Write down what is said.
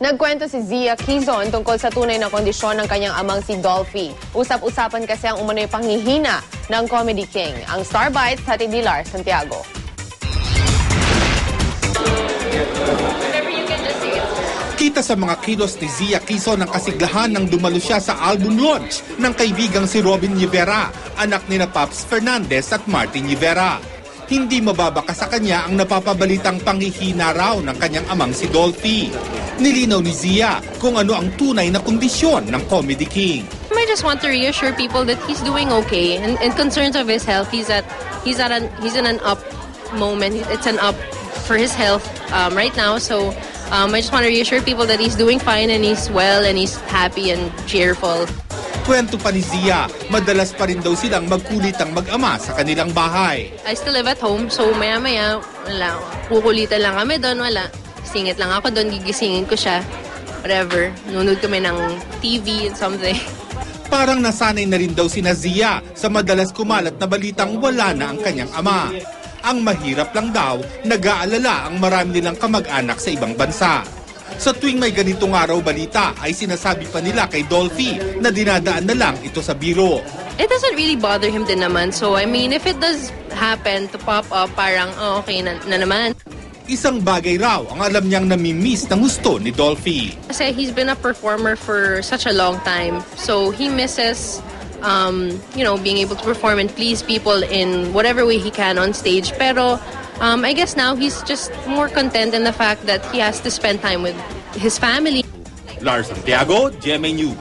Nagkwento si Zia Quizon tungkol sa tunay na kondisyon ng kanyang amang si Dolphy. Usap-usapan kasi ang umano'y panghihina ng Comedy King. Ang Star Bites, hatid ni Lars Santiago. Kita sa mga kilos ni Zia Quizon ang kasiglahan nang dumalo siya sa album launch ng kaibigang si Robin Rivera, anak ni na Paps Fernandez at Martin Rivera. Hindi mababaka sa kanya ang napapabalitang panghihina raw ng kanyang amang si Dolphy. Nilinaw ni Zia kung ano ang tunay na kondisyon ng Comedy King. I just want to reassure people that he's doing okay. And in concerns of his health, he's in an up moment. It's an up for his health right now. So I just want to reassure people that he's doing fine and he's well and he's happy and cheerful. Kwento pa ni Zia, madalas pa rin daw silang magkulitang mag-ama sa kanilang bahay. I still live at home, so maya-maya, wala. Kukulitan lang kami doon, wala. Singit lang ako doon, gigisingin ko siya. Whatever. Nunod kami ng TV and something. Parang nasanay na rin daw si Zia sa madalas kumalat na balitang wala na ang kanyang ama. Ang mahirap lang daw, nag-aalala ang marami nilang kamag-anak sa ibang bansa. Sa tuwing may ganitong araw balita ay sinasabi pa nila kay Dolphy na dinadaan na lang ito sa biro. It doesn't really bother him din naman. So I mean, if it does happen to pop up, parang okay na naman. Isang bagay raw ang alam niyang namimiss ng gusto ni Dolphy. Kasi he's been a performer for such a long time. So he misses being able to perform and please people in whatever way he can on stage. Pero I guess now he's just more content in the fact that he has to spend time with his family. Lars Santiago, GMA News.